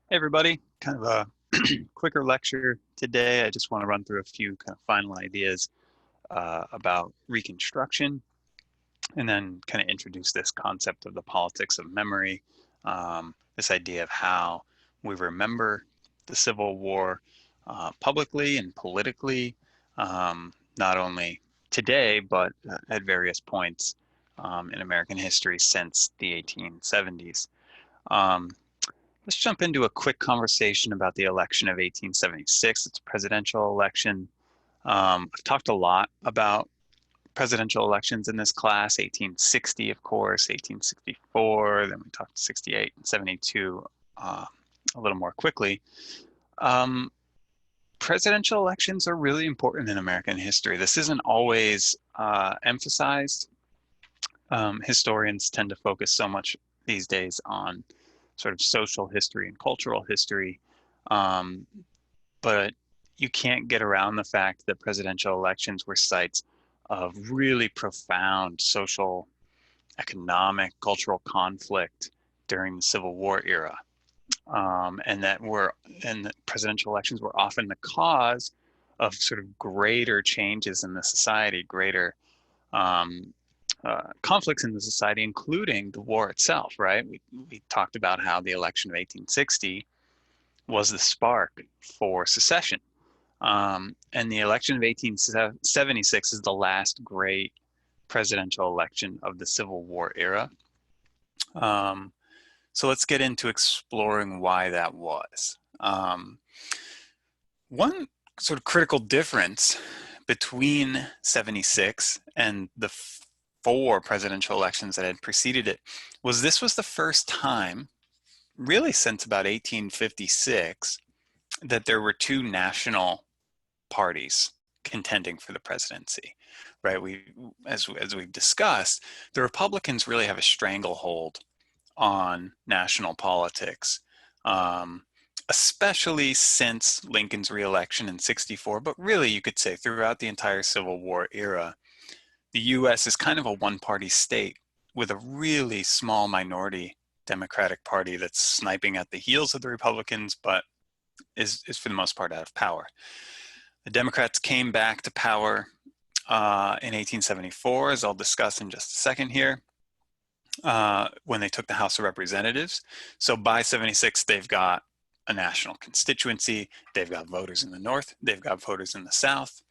Hey everybody, kind of a quicker lecture today. I just want to run through a few kind of final ideas about Reconstruction and then kind of introduce this concept of the politics of memory, this idea of how we remember the Civil War publicly and politically, not only today, but at various points in American history since the 1870s. Um, Let's jump into a quick conversation about the election of 1876. It's a presidential election. I've talked a lot about presidential elections in this class, 1860, of course, 1864, then we talked 68 and 72 a little more quickly. Um, Presidential elections are really important in American history. This isn't always emphasized. Historians tend to focus so much these days on sort of social history and cultural history. Um, but you can't get around the fact that presidential elections were sites of really profound social, economic, cultural conflict during the Civil War era. And that presidential elections were often the cause of sort of greater changes in the society, greater um, conflicts in the society, including the war itself, right? We talked about how the election of 1860 was the spark for secession. And the election of 1876 is the last great presidential election of the Civil War era. Um, so let's get into exploring why that was. One sort of critical difference between 76 and the four presidential elections that had preceded it was this was the first time, really since about 1856, that there were two national parties contending for the presidency, right? As we've discussed, the Republicans really have a stranglehold on national politics, um, especially since Lincoln's reelection in '64. But really, you could say throughout the entire Civil War era, the U.S. is kind of a one-party state with a really small minority Democratic Party that's sniping at the heels of the Republicans, but is for the most part out of power. The Democrats came back to power in 1874, as I'll discuss in just a second here, when they took the House of Representatives. So by 76, they've got a national constituency. They've got voters in the North. They've got voters in the South.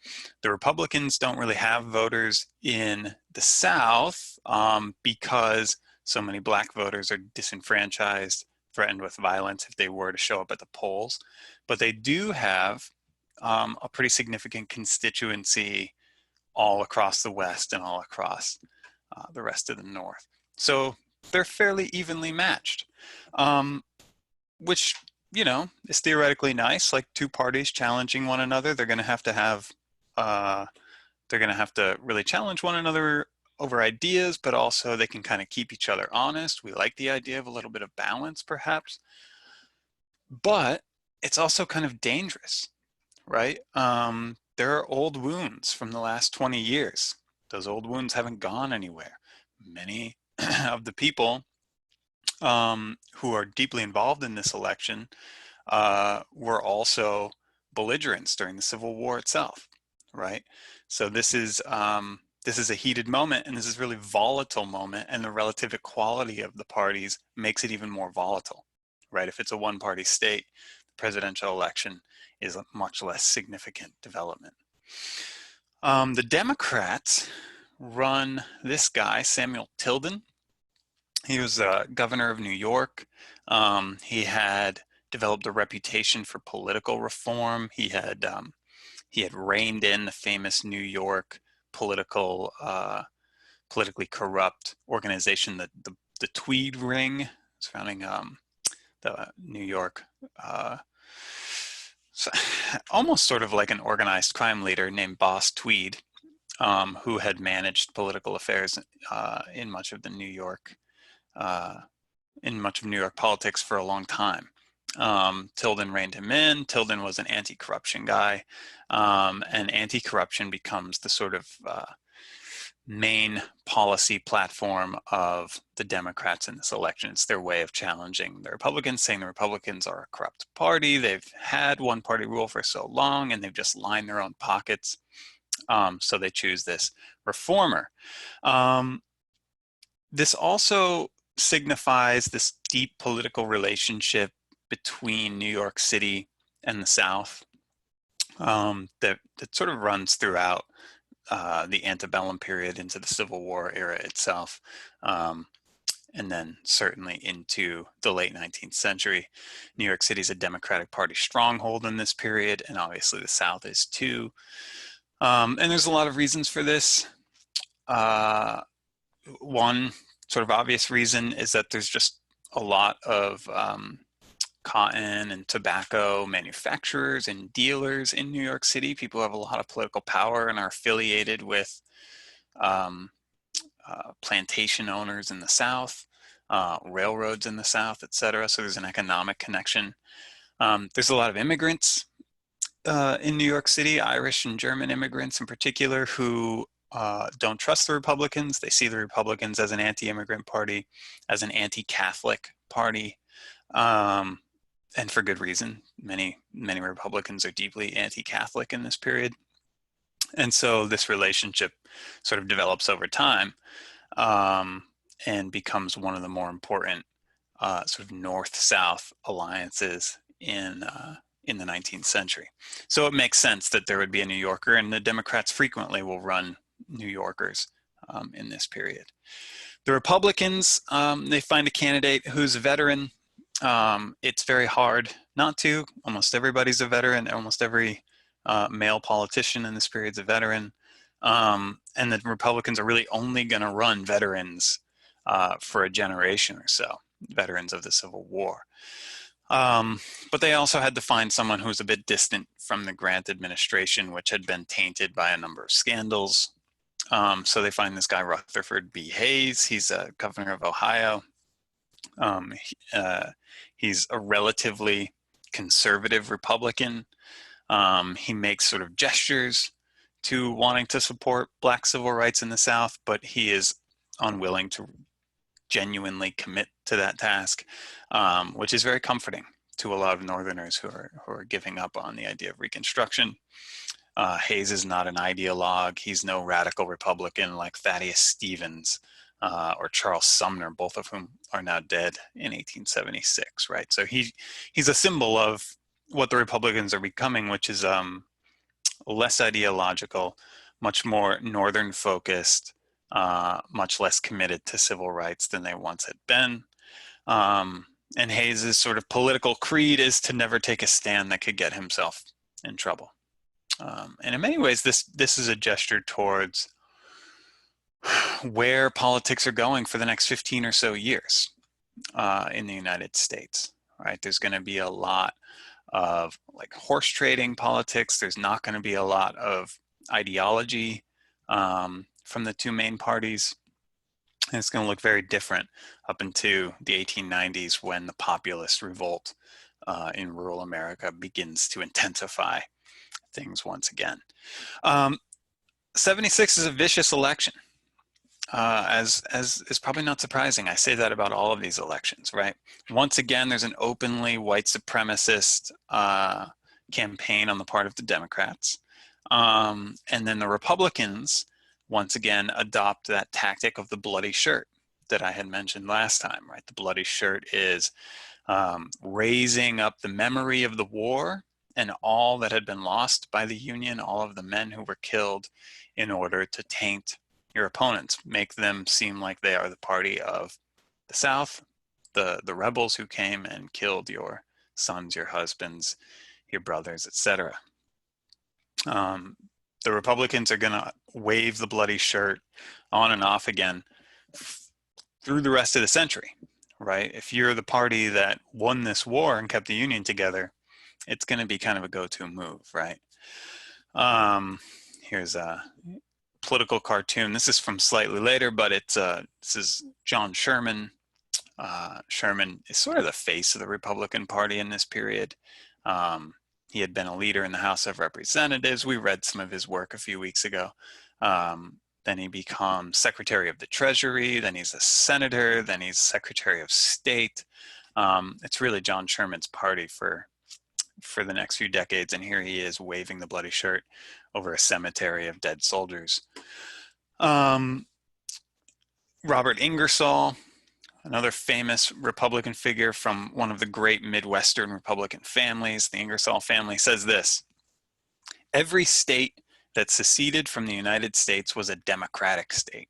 The Republicans don't really have voters in the South because so many black voters are disenfranchised, threatened with violence if they were to show up at the polls. But they do have a pretty significant constituency all across the West and all across the rest of the North. So they're fairly evenly matched, which, is theoretically nice. Like two parties challenging one another, they're going to have to really challenge one another over ideas, but also they can kind of keep each other honest. We like the idea of a little bit of balance, perhaps, but it's also kind of dangerous, right? There are old wounds from the last 20 years. Those old wounds haven't gone anywhere. Many of the people who are deeply involved in this election were also belligerents during the Civil War itself, right? So this is a heated moment, and this is a really volatile moment, and the relative equality of the parties makes it even more volatile, right? If it's a one-party state, the presidential election is a much less significant development. The Democrats run this guy, Samuel Tilden. He was governor of New York. He had developed a reputation for political reform. He had reined in the famous New York politically corrupt organization, the Tweed Ring, surrounding the New York, so, almost sort of like an organized crime leader named Boss Tweed, who had managed political affairs in much of New York politics for a long time. Tilden reined him in. Tilden was an anti-corruption guy, and anti-corruption becomes the sort of main policy platform of the Democrats in this election. It's their way of challenging the Republicans, saying the Republicans are a corrupt party. They've had one party rule for so long and they've just lined their own pockets. So they choose this reformer. This also signifies this deep political relationship between New York City and the South that sort of runs throughout the antebellum period into the Civil War era itself, and then certainly into the late 19th century. New York City is a Democratic Party stronghold in this period, and obviously the South is too. And there's a lot of reasons for this. One sort of obvious reason is that there's just a lot of cotton and tobacco manufacturers and dealers in New York City. People have a lot of political power and are affiliated with plantation owners in the South, railroads in the South, etc. So there's an economic connection. There's a lot of immigrants in New York City, Irish and German immigrants in particular, who don't trust the Republicans. They see the Republicans as an anti-immigrant party, as an anti-Catholic party, and for good reason. Many Republicans are deeply anti-Catholic in this period. And so this relationship sort of develops over time and becomes one of the more important sort of north-south alliances in the 19th century. So it makes sense that there would be a New Yorker, and the Democrats frequently will run New Yorkers in this period. The Republicans, they find a candidate who's a veteran. It's very hard not to. Almost everybody's a veteran. Almost every male politician in this period is a veteran. And the Republicans are really only going to run veterans for a generation or so, veterans of the Civil War. But they also had to find someone who was a bit distant from the Grant administration, which had been tainted by a number of scandals. So they find this guy, Rutherford B. Hayes. He's a governor of Ohio. He's a relatively conservative Republican. He makes sort of gestures to wanting to support Black civil rights in the South, but he is unwilling to genuinely commit to that task, which is very comforting to a lot of Northerners who are giving up on the idea of Reconstruction. Hayes is not an ideologue. He's no radical Republican like Thaddeus Stevens or Charles Sumner, both of whom are now dead in 1876, right? So he's a symbol of what the Republicans are becoming, which is less ideological, much more Northern focused, much less committed to civil rights than they once had been. And Hayes's sort of political creed is to never take a stand that could get himself in trouble. And in many ways, this is a gesture towards where politics are going for the next 15 or so years in the United States, right? There's going to be a lot of like horse trading politics. There's not going to be a lot of ideology from the two main parties. And it's going to look very different up into the 1890s when the populist revolt in rural America begins to intensify things once again. 76 is a vicious election, as is probably not surprising. I say that about all of these elections, right? Once again, there's an openly white supremacist campaign on the part of the Democrats. And then the Republicans, once again, adopt that tactic of the bloody shirt that I had mentioned last time, right? The bloody shirt is raising up the memory of the war and all that had been lost by the Union, all of the men who were killed, in order to taint your opponents, make them seem like they are the party of the South, the rebels who came and killed your sons, your husbands, your brothers, etc. The Republicans are going to wave the bloody shirt on and off again through the rest of the century, right? If you're the party that won this war and kept the Union together, it's going to be kind of a go-to move, right? Here's a political cartoon. This is from slightly later, but this is John Sherman. Sherman is sort of the face of the Republican Party in this period. He had been a leader in the House of Representatives. We read some of his work a few weeks ago. then he becomes Secretary of the Treasury, then he's a senator, then he's Secretary of State. It's really John Sherman's party for the next few decades, and here he is waving the bloody shirt over a cemetery of dead soldiers. Robert Ingersoll, another famous Republican figure from one of the great Midwestern Republican families, the Ingersoll family, says this: "Every state that seceded from the United States was a democratic state.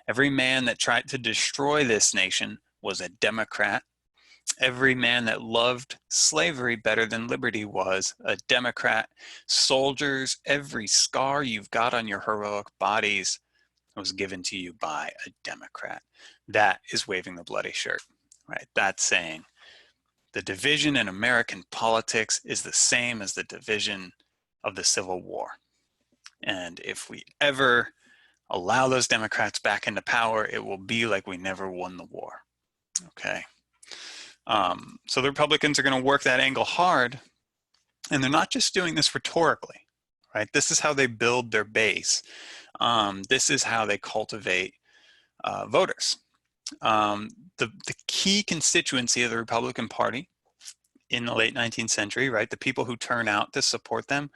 Every man that tried to destroy this nation was a Democrat. Every man that loved slavery better than liberty was a Democrat. Soldiers, every scar you've got on your heroic bodies was given to you by a Democrat." That is waving the bloody shirt, right? That's saying the division in American politics is the same as the division of the Civil War. And if we ever allow those Democrats back into power, it will be like we never won the war, okay? So the Republicans are going to work that angle hard, and they're not just doing this rhetorically, right? This is how they build their base. This is how they cultivate voters. The key constituency of the Republican Party in the late 19th century, right, the people who turn out to support them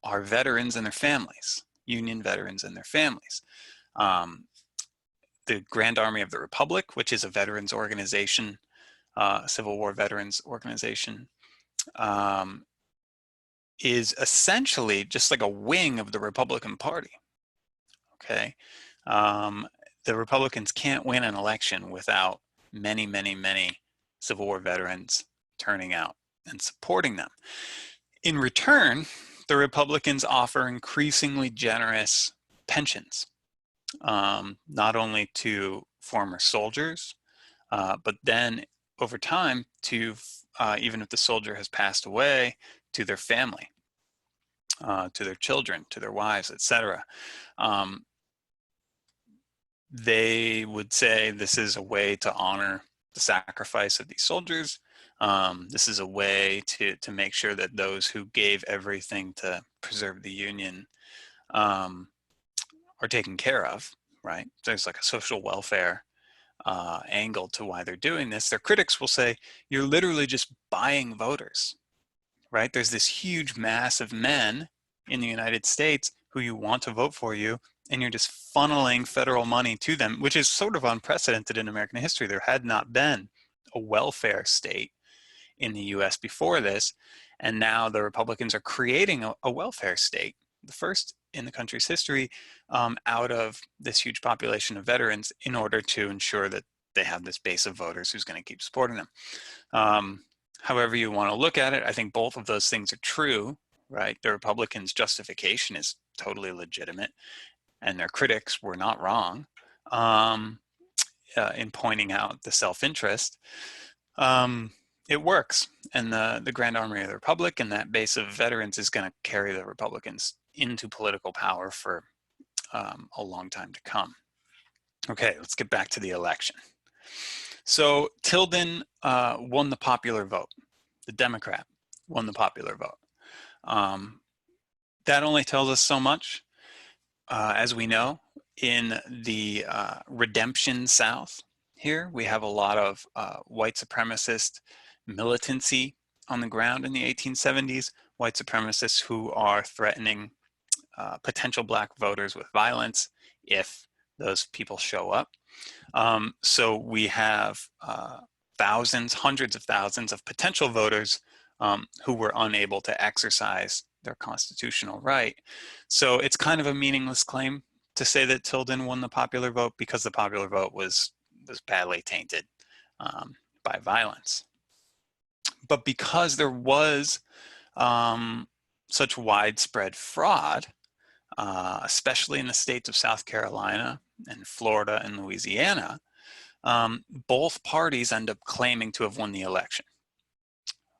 are veterans and their families, Union veterans and their families. The Grand Army of the Republic, which is a veterans organization, Civil War veterans organization, is essentially just like a wing of the Republican Party, okay? The Republicans can't win an election without many, many, many Civil War veterans turning out and supporting them. In return, the Republicans offer increasingly generous pensions, not only to former soldiers, but then over time to, even if the soldier has passed away, to their family, to their children, to their wives, etc. They would say this is a way to honor the sacrifice of these soldiers. This is a way to make sure that those who gave everything to preserve the Union are taken care of, right? There's like a social welfare angle to why they're doing this. Their critics will say, you're literally just buying voters, right? There's this huge mass of men in the United States who you want to vote for you, and you're just funneling federal money to them, which is sort of unprecedented in American history. There had not been a welfare state in the US before this, and now the Republicans are creating a welfare state, the first in the country's history, out of this huge population of veterans, in order to ensure that they have this base of voters who's going to keep supporting them. However you want to look at it, I think both of those things are true, right? The Republicans' justification is totally legitimate, and their critics were not wrong in pointing out the self-interest. It works, and the Grand Army of the Republic and that base of veterans is going to carry the Republicans into political power for a long time to come. Okay, let's get back to the election. So Tilden won the popular vote. The Democrat won the popular vote. That only tells us so much. As we know, in the Redemption South here, we have a lot of white supremacist militancy on the ground in the 1870s, white supremacists who are threatening potential black voters with violence if those people show up. So we have thousands, hundreds of thousands of potential voters who were unable to exercise their constitutional right. So it's kind of a meaningless claim to say that Tilden won the popular vote, because the popular vote was badly tainted by violence. But because there was such widespread fraud, especially in the states of South Carolina and Florida and Louisiana, both parties end up claiming to have won the election.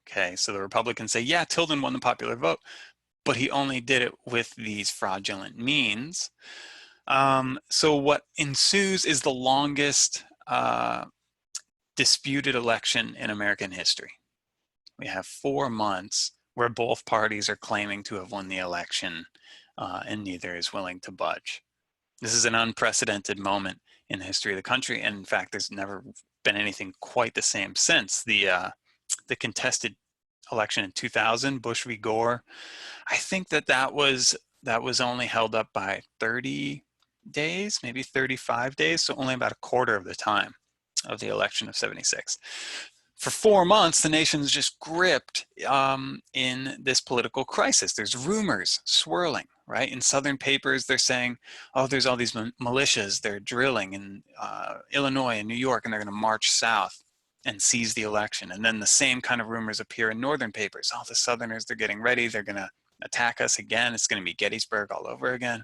Okay, so the Republicans say, yeah, Tilden won the popular vote, but he only did it with these fraudulent means. So what ensues is the longest disputed election in American history. We have 4 months where both parties are claiming to have won the election, and neither is willing to budge. This is an unprecedented moment in the history of the country, and in fact, there's never been anything quite the same since. The contested election in 2000, Bush v. Gore, I think that was only held up by 30 days, maybe 35 days, so only about a quarter of the time of the election of 76. For 4 months, the nation's just gripped in this political crisis. There's rumors swirling, right? In Southern papers, they're saying, oh, there's all these militias, they're drilling in Illinois and New York, and they're going to march south and seize the election. And then the same kind of rumors appear in Northern papers. Oh, the Southerners, they're getting ready, they're going to attack us again. It's going to be Gettysburg all over again.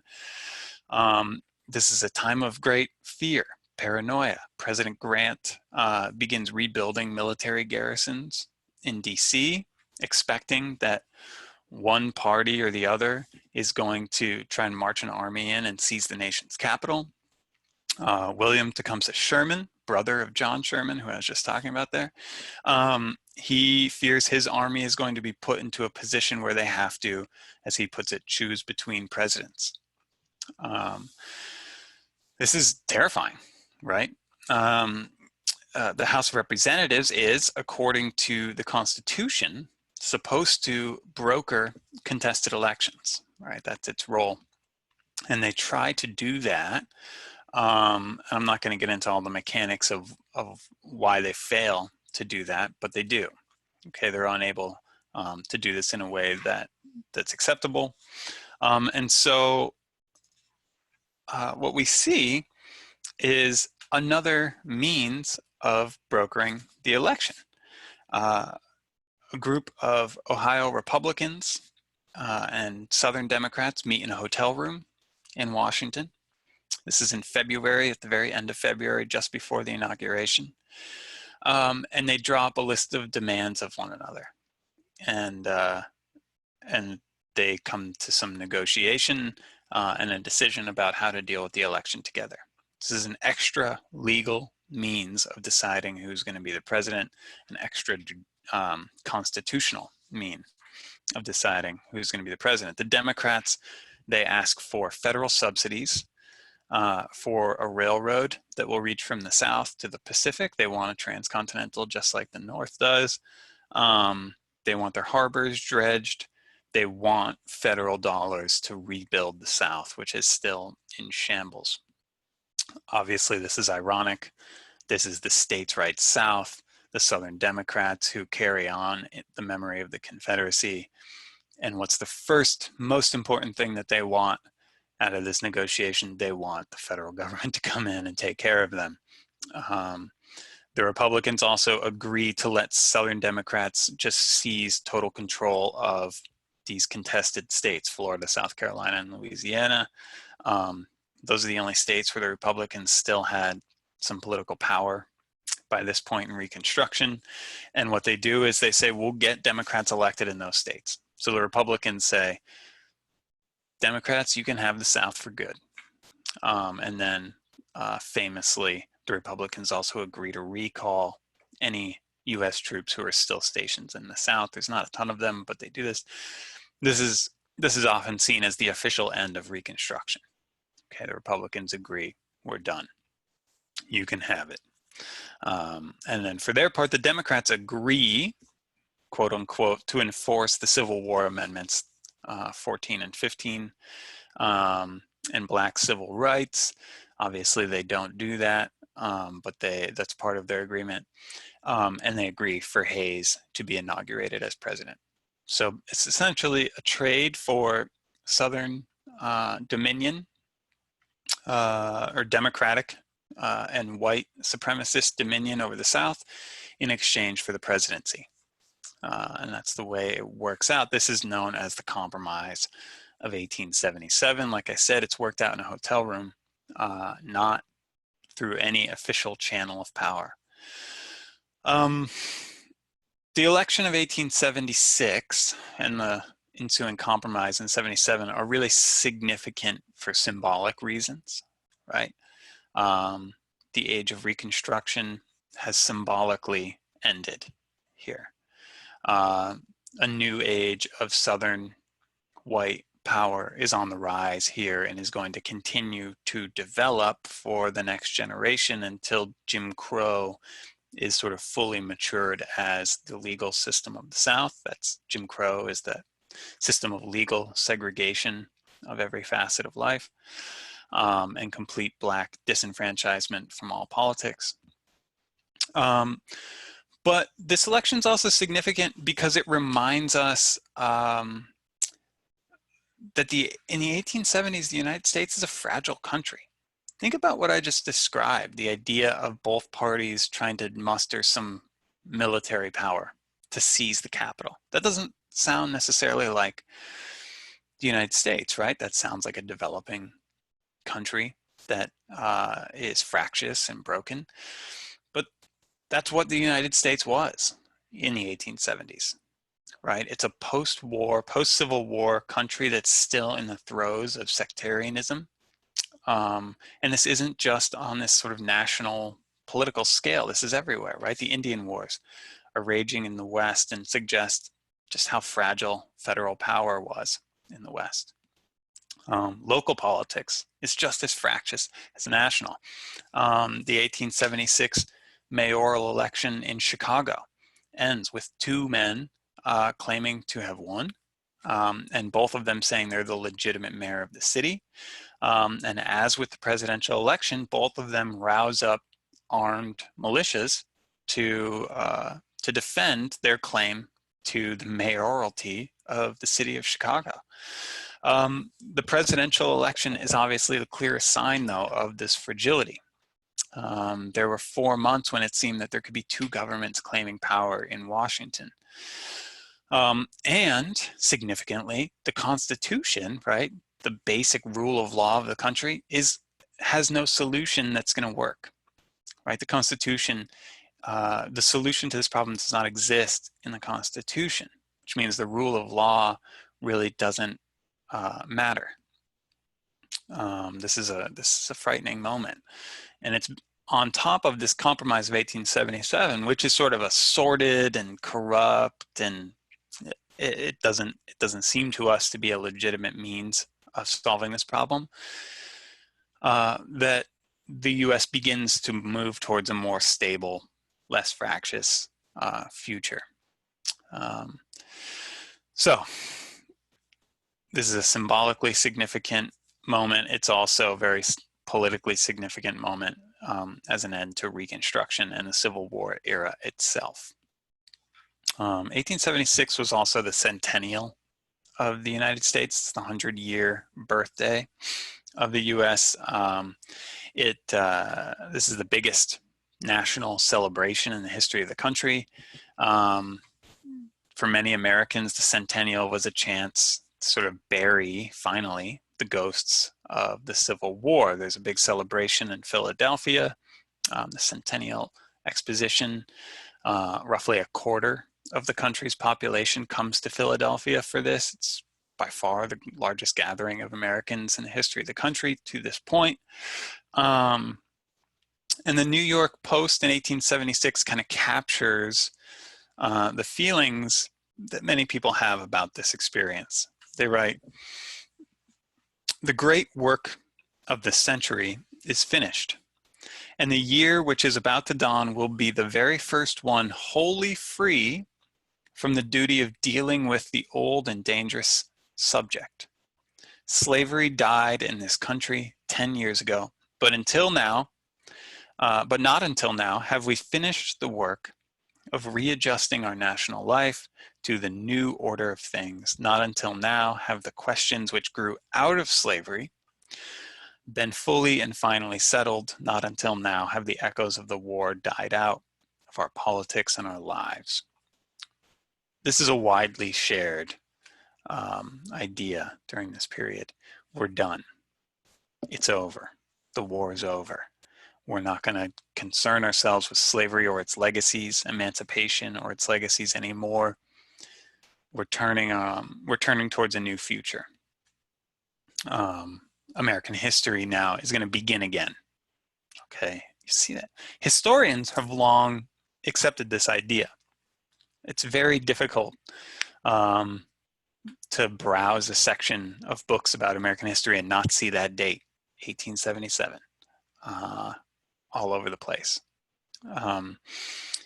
This is a time of great fear, paranoia. President Grant begins rebuilding military garrisons in DC, expecting that one party or the other is going to try and march an army in and seize the nation's capital. William Tecumseh Sherman, brother of John Sherman, who I was just talking about there, he fears his army is going to be put into a position where they have to, as he puts it, choose between presidents. This is terrifying, right? The House of Representatives is, according to the Constitution, supposed to broker contested elections, right? That's its role. And they try to do that. I'm not going to get into all the mechanics of why they fail to do that, but they do. Okay, they're unable to do this in a way that's acceptable. And so what we see is another means of brokering the election. A group of Ohio Republicans and Southern Democrats meet in a hotel room in Washington. This is in February, at the very end of February, just before the inauguration. And they draw up a list of demands of one another. And they come to some negotiation and a decision about how to deal with the election together. This is an extra legal means of deciding who's going to be the president, an extra constitutional mean of deciding who's going to be the president. The Democrats, they ask for federal subsidies for a railroad that will reach from the South to the Pacific. They want a transcontinental just like the North does. They want their harbors dredged. They want federal dollars to rebuild the South, which is still in shambles. Obviously, this is ironic. This is the states' right South, the Southern Democrats who carry on the memory of the Confederacy. And what's the first most important thing that they want out of this negotiation? They want the federal government to come in and take care of them. The Republicans also agree to let Southern Democrats just seize total control of these contested states, Florida, South Carolina, and Louisiana. Those are the only states where the Republicans still had some political power by this point in Reconstruction. And what they do is they say, we'll get Democrats elected in those states. So the Republicans say, Democrats, you can have the South for good. And then famously, the Republicans also agree to recall any US troops who are still stationed in the South. There's not a ton of them, but they do this. This is often seen as the official end of Reconstruction. Okay, the Republicans agree, we're done. You can have it. And then for their part, the Democrats agree, quote unquote, to enforce the Civil War amendments 14 and 15 and Black civil rights. Obviously, they don't do that, but that's part of their agreement. And they agree for Hayes to be inaugurated as president. So it's essentially a trade for Southern dominion or democratic and white supremacist dominion over the South in exchange for the presidency. And that's the way it works out. This is known as the Compromise of 1877. Like I said, it's worked out in a hotel room, not through any official channel of power. The election of 1876 and the ensuing compromise in 77 are really significant for symbolic reasons, right? The age of Reconstruction has symbolically ended here. A new age of Southern white power is on the rise here and is going to continue to develop for the next generation until Jim Crow is sort of fully matured as the legal system of the South. That's Jim Crow is the system of legal segregation of every facet of life, and complete Black disenfranchisement from all politics. But this election is also significant because it reminds us that in the 1870s, the United States is a fragile country. Think about what I just described, the idea of both parties trying to muster some military power to seize the capital. That doesn't sound necessarily like the United States, right? That sounds like a developing country that is fractious and broken. But that's what the United States was in the 1870s, right? It's a post-war, post-Civil War country that's still in the throes of sectarianism. And this isn't just on this sort of national political scale. This is everywhere, right? The Indian Wars are raging in the West and suggest just how fragile federal power was in the West. Local politics is just as fractious as national. The 1876 mayoral election in Chicago ends with two men claiming to have won, and both of them saying they're the legitimate mayor of the city. And as with the presidential election, both of them rouse up armed militias to defend their claim to the mayoralty of the city of Chicago. The presidential election is obviously the clearest sign, though, of this fragility. There were 4 months when it seemed that there could be two governments claiming power in Washington. And significantly, the Constitution, right, the basic rule of law of the country, has no solution that's going to work, right? The Constitution, the solution to this problem does not exist in the Constitution, which means the rule of law really doesn't matter. This is a frightening moment, and it's on top of this compromise of 1877, which is sort of a sordid and corrupt, and it doesn't seem to us to be a legitimate means of solving this problem, that the U.S. begins to move towards a more stable, less fractious future. So this is a symbolically significant moment. It's also a very politically significant moment as an end to Reconstruction and the Civil War era itself. 1876 was also the centennial of the United States. It's the 100-year birthday of the U.S. This is the biggest national celebration in the history of the country. For many Americans, the centennial was a chance to sort of bury, finally, the ghosts of the Civil War. There's a big celebration in Philadelphia, the Centennial Exposition. Roughly a quarter of the country's population comes to Philadelphia for this. It's by far the largest gathering of Americans in the history of the country to this point. And the New York Post in 1876 kind of captures the feelings that many people have about this experience. They write, "The great work of the century is finished, and the year which is about to dawn will be the very first one wholly free from the duty of dealing with the old and dangerous subject. Slavery died in this country 10 years ago, but not until now have we finished the work of readjusting our national life to the new order of things. Not until now have the questions which grew out of slavery been fully and finally settled. Not until now have the echoes of the war died out of our politics and our lives." This is a widely shared idea during this period. We're done. It's over. The war is over. We're not going to concern ourselves with slavery or its legacies, emancipation or its legacies anymore. We're turning towards a new future. American history now is going to begin again. Okay, you see that? Historians have long accepted this idea. It's very difficult to browse a section of books about American history and not see that date, 1877, all over the place.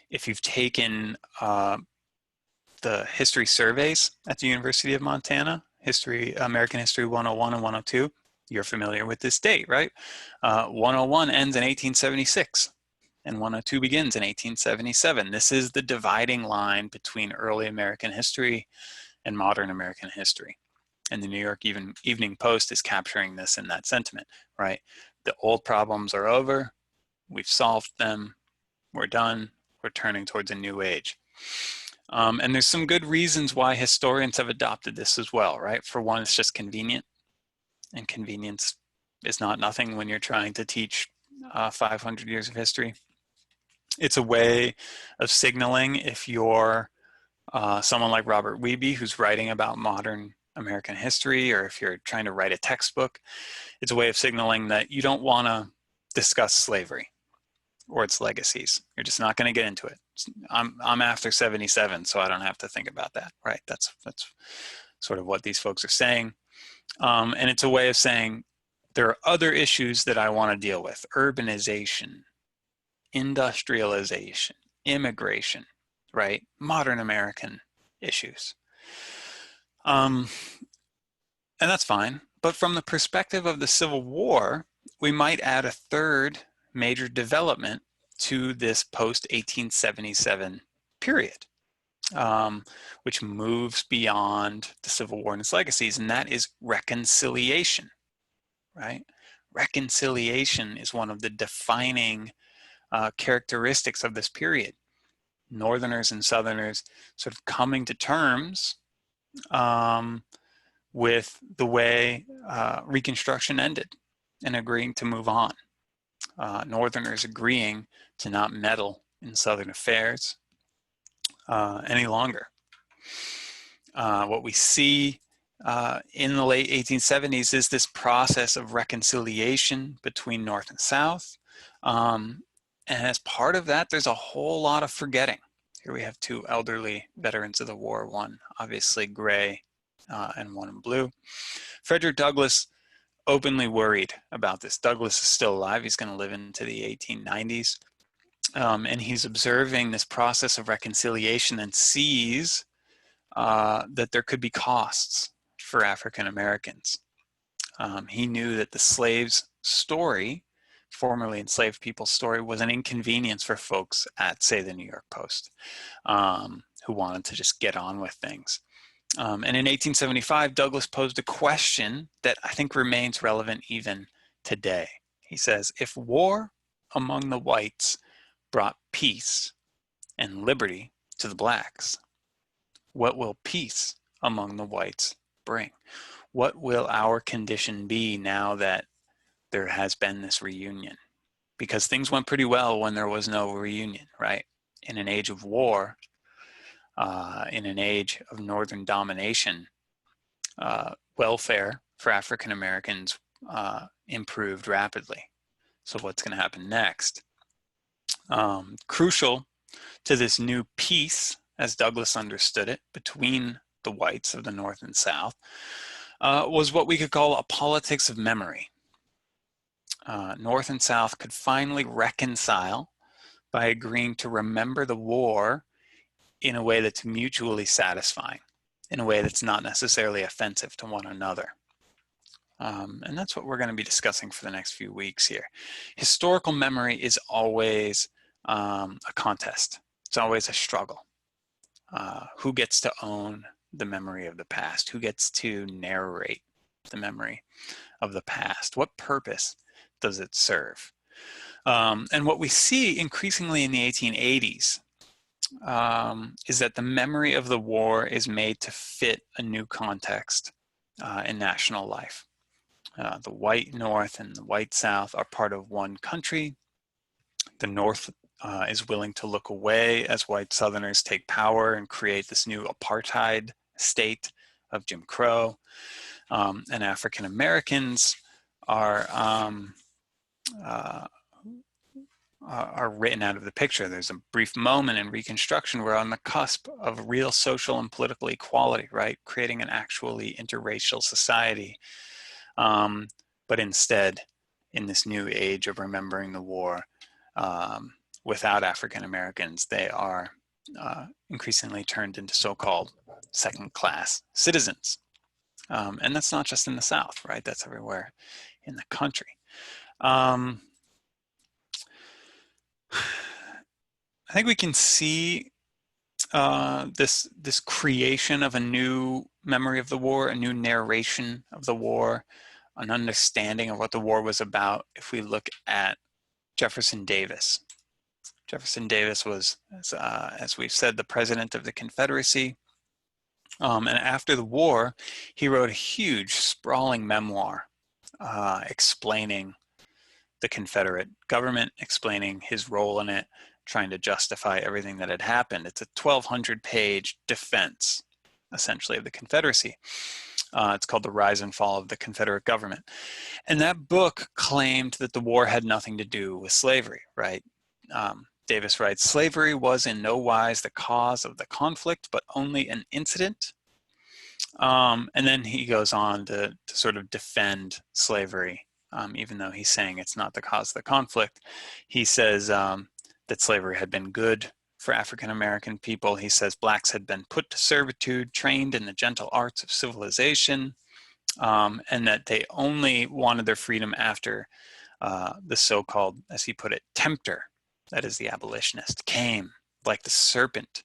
If you've taken the history surveys at the University of Montana, American History 101 and 102, you're familiar with this date, right? 101 ends in 1876 and 102 begins in 1877. This is the dividing line between early American history and modern American history. And the New York Evening Post is capturing this in that sentiment, right? The old problems are over. We've solved them. We're done. We're turning towards a new age. And there's some good reasons why historians have adopted this as well, right? For one, it's just convenient, and convenience is not nothing when you're trying to teach 500 years of history. It's a way of signaling if you're someone like Robert Wiebe, who's writing about modern American history, or if you're trying to write a textbook, it's a way of signaling that you don't want to discuss slavery or its legacies. You're just not going to get into it. I'm after 77, so I don't have to think about that, right? That's sort of what these folks are saying. And it's a way of saying there are other issues that I want to deal with: urbanization, industrialization, immigration, right? Modern American issues. And that's fine. But from the perspective of the Civil War, we might add a third major development to this post-1877 period, which moves beyond the Civil War and its legacies, and that is reconciliation, right? Reconciliation is one of the defining characteristics of this period. Northerners and Southerners sort of coming to terms with the way Reconstruction ended and agreeing to move on. Northerners agreeing to not meddle in Southern affairs any longer. What we see in the late 1870s is this process of reconciliation between North and South. And as part of that, there's a whole lot of forgetting. Here we have two elderly veterans of the war, one obviously gray and one in blue. Frederick Douglass openly worried about this. Douglass is still alive. He's going to live into the 1890s. And he's observing this process of reconciliation and sees that there could be costs for African Americans. He knew that the slaves' story, formerly enslaved people's story, was an inconvenience for folks at, say, the New York Post, who wanted to just get on with things. And in 1875, Douglass posed a question that I think remains relevant even today. He says, if war among the whites brought peace and liberty to the blacks, what will peace among the whites bring? What will our condition be now that there has been this reunion? Because things went pretty well when there was no reunion, right? In an age of war, in an age of Northern domination, welfare for African Americans improved rapidly. So what's going to happen next? Crucial to this new peace, as Douglass understood it, between the whites of the North and South, was what we could call a politics of memory. North and South could finally reconcile by agreeing to remember the war in a way that's mutually satisfying, in a way that's not necessarily offensive to one another. And that's what we're going to be discussing for the next few weeks here. Historical memory is always a contest. It's always a struggle. Who gets to own the memory of the past? Who gets to narrate the memory of the past? What purpose does it serve? And what we see increasingly in the 1880s is that the memory of the war is made to fit a new context in national life. The white North and the white South are part of one country. The North is willing to look away as white Southerners take power and create this new apartheid state of Jim Crow. And African Americans are are written out of the picture. There's a brief moment in Reconstruction we're on the cusp of real social and political equality, right? Creating an actually interracial society. But instead, in this new age of remembering the war, without African Americans, they are increasingly turned into so-called second-class citizens. And that's not just in the South, right? That's everywhere in the country. I think we can see this creation of a new memory of the war, a new narration of the war, an understanding of what the war was about if we look at Jefferson Davis. Jefferson Davis was, as we've said, the president of the Confederacy. And after the war, he wrote a huge, sprawling memoir explaining the Confederate government, explaining his role in it, trying to justify everything that had happened. It's a 1,200-page defense, essentially, of the Confederacy. It's called The Rise and Fall of the Confederate Government. And that book claimed that the war had nothing to do with slavery, right? Davis writes, slavery was in no wise the cause of the conflict, but only an incident. And then he goes on to sort of defend slavery, even though he's saying it's not the cause of the conflict. He says that slavery had been good for African-American people. He says blacks had been put to servitude, trained in the gentle arts of civilization, and that they only wanted their freedom after the so-called, as he put it, tempter, that is the abolitionist, came like the serpent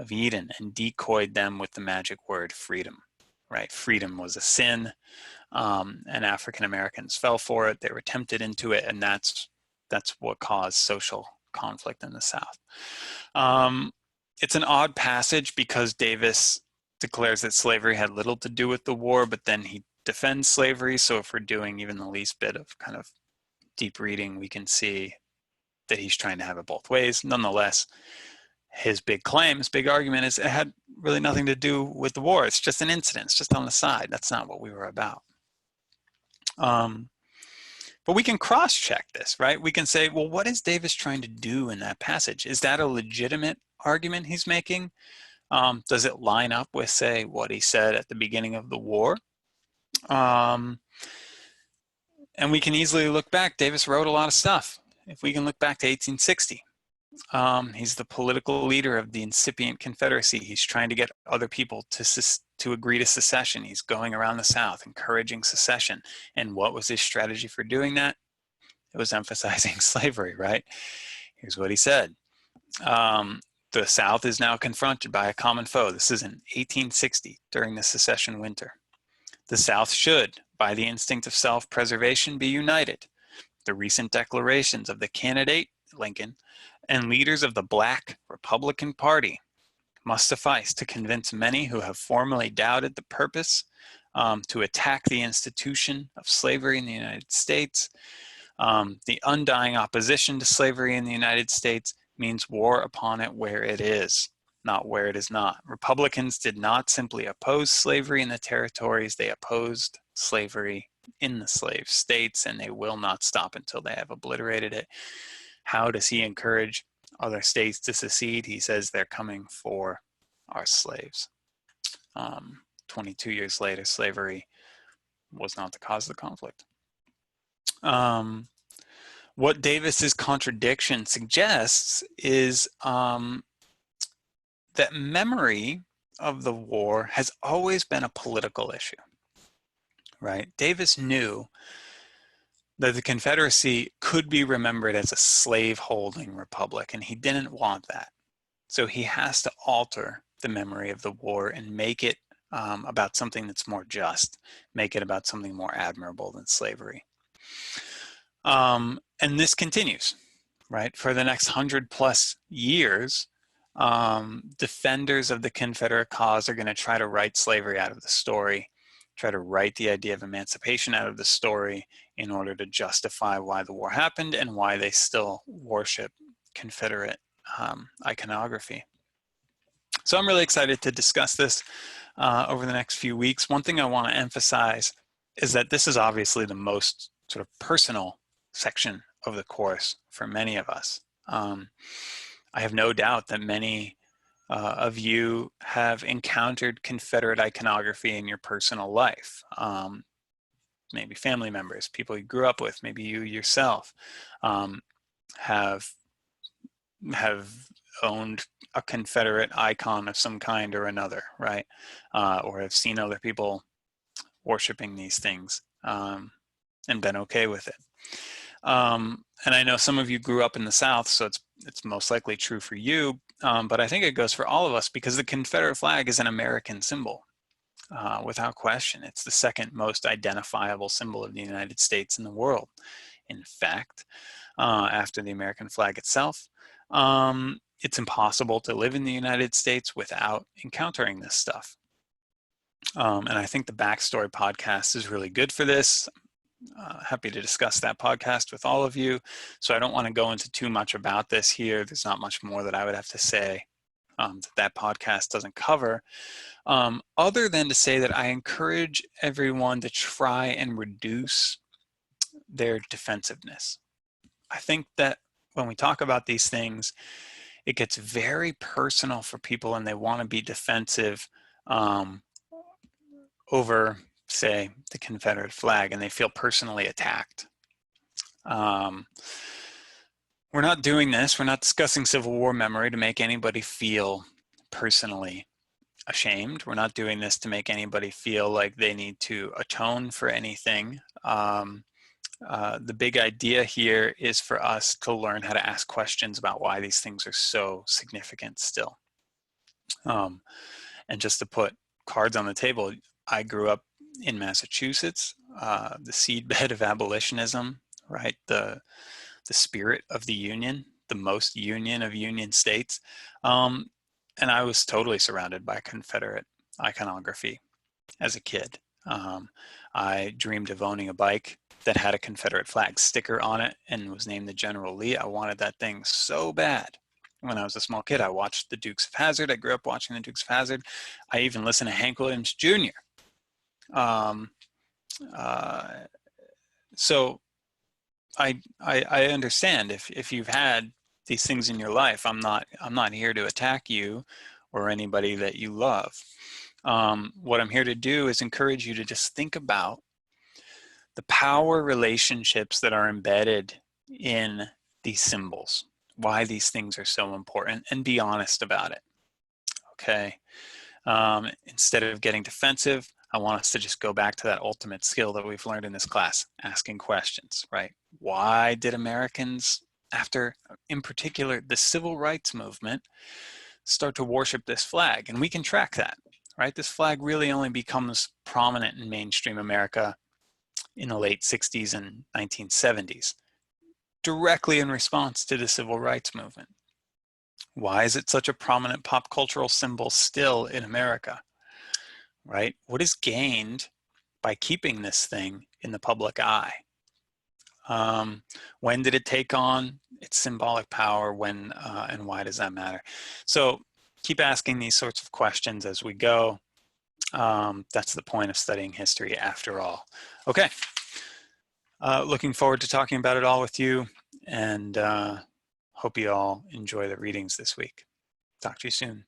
of Eden and decoyed them with the magic word freedom, right? Freedom was a sin, and African Americans fell for it. They were tempted into it, and that's what caused social conflict in the South. It's an odd passage because Davis declares that slavery had little to do with the war, but then he defends slavery. So if we're doing even the least bit of kind of deep reading, we can see that he's trying to have it both ways. Nonetheless, his big claim, his big argument is it had really nothing to do with the war. It's just an incident. It's just on the side. That's not what we were about. But we can cross-check this, right? We can say, well, what is Davis trying to do in that passage? Is that a legitimate argument he's making? Does it line up with, say, what he said at the beginning of the war? And we can easily look back. Davis wrote a lot of stuff. If we can look back to 1860, he's the political leader of the incipient Confederacy. He's trying to get other people to agree to secession. He's going around the South encouraging secession. And what was his strategy for doing that? It was emphasizing slavery, right? Here's what he said. The South is now confronted by a common foe. This is in 1860 during the secession winter. The South should, by the instinct of self-preservation, be united. The recent declarations of the candidate, Lincoln, and leaders of the Black Republican Party must suffice to convince many who have formerly doubted the purpose to attack the institution of slavery in the United States. The undying opposition to slavery in the United States means war upon it where it is, not where it is not. Republicans did not simply oppose slavery in the territories, they opposed slavery in the slave states, and they will not stop until they have obliterated it. How does he encourage other states to secede? He says they're coming for our slaves. 22 years later, slavery was not the cause of the conflict. What Davis's contradiction suggests is that memory of the war has always been a political issue, right? Davis knew that the Confederacy could be remembered as a slave-holding republic, and he didn't want that. So he has to alter the memory of the war and make it about something that's more just, make it about something more admirable than slavery. And this continues, right? For the next 100+ years, defenders of the Confederate cause are going to try to write slavery out of the story, try to write the idea of emancipation out of the story in order to justify why the war happened and why they still worship Confederate iconography. So I'm really excited to discuss this over the next few weeks. One thing I want to emphasize is that this is obviously the most sort of personal section of the course for many of us. I have no doubt that many of you have encountered Confederate iconography in your personal life. Maybe family members, people you grew up with, maybe you yourself have owned a Confederate icon of some kind or another, right? Or have seen other people worshiping these things and been okay with it. And I know some of you grew up in the South, so it's most likely true for you, but I think it goes for all of us because the Confederate flag is an American symbol. Without question, it's the second most identifiable symbol of the United States in the world. In fact, after the American flag itself, it's impossible to live in the United States without encountering this stuff. And I think the Backstory podcast is really good for this. Happy to discuss that podcast with all of you. So I don't want to go into too much about this here. There's not much more that I would have to say that podcast doesn't cover, other than to say that I encourage everyone to try and reduce their defensiveness. I think that when we talk about these things, it gets very personal for people and they want to be defensive over, say, the Confederate flag, and they feel personally attacked. We're not doing this. We're not discussing Civil War memory to make anybody feel personally ashamed. We're not doing this to make anybody feel like they need to atone for anything. The big idea here is for us to learn how to ask questions about why these things are so significant still. And just to put cards on the table, I grew up in Massachusetts, the seedbed of abolitionism, right? The spirit of the Union, the most Union of Union states. And I was totally surrounded by Confederate iconography as a kid. I dreamed of owning a bike that had a Confederate flag sticker on it and was named the General Lee. I wanted that thing so bad. When I was a small kid, I watched the Dukes of Hazzard. I grew up watching the Dukes of Hazzard. I even listened to Hank Williams Jr. So I understand if you've had these things in your life. I'm not here to attack you or anybody that you love. What I'm here to do is encourage you to just think about the power relationships that are embedded in these symbols, why these things are so important, and be honest about it, okay? Instead of getting defensive, I want us to just go back to that ultimate skill that we've learned in this class, asking questions, right? Why did Americans, after, in particular, the Civil Rights Movement, start to worship this flag? And we can track that, right? This flag really only becomes prominent in mainstream America in the late 60s and 1970s, directly in response to the Civil Rights Movement. Why is it such a prominent pop cultural symbol still in America, right? What is gained by keeping this thing in the public eye? When did it take on its symbolic power? When and why does that matter? So keep asking these sorts of questions as we go. That's the point of studying history after all. Okay. Looking forward to talking about it all with you, and hope you all enjoy the readings this week. Talk to you soon.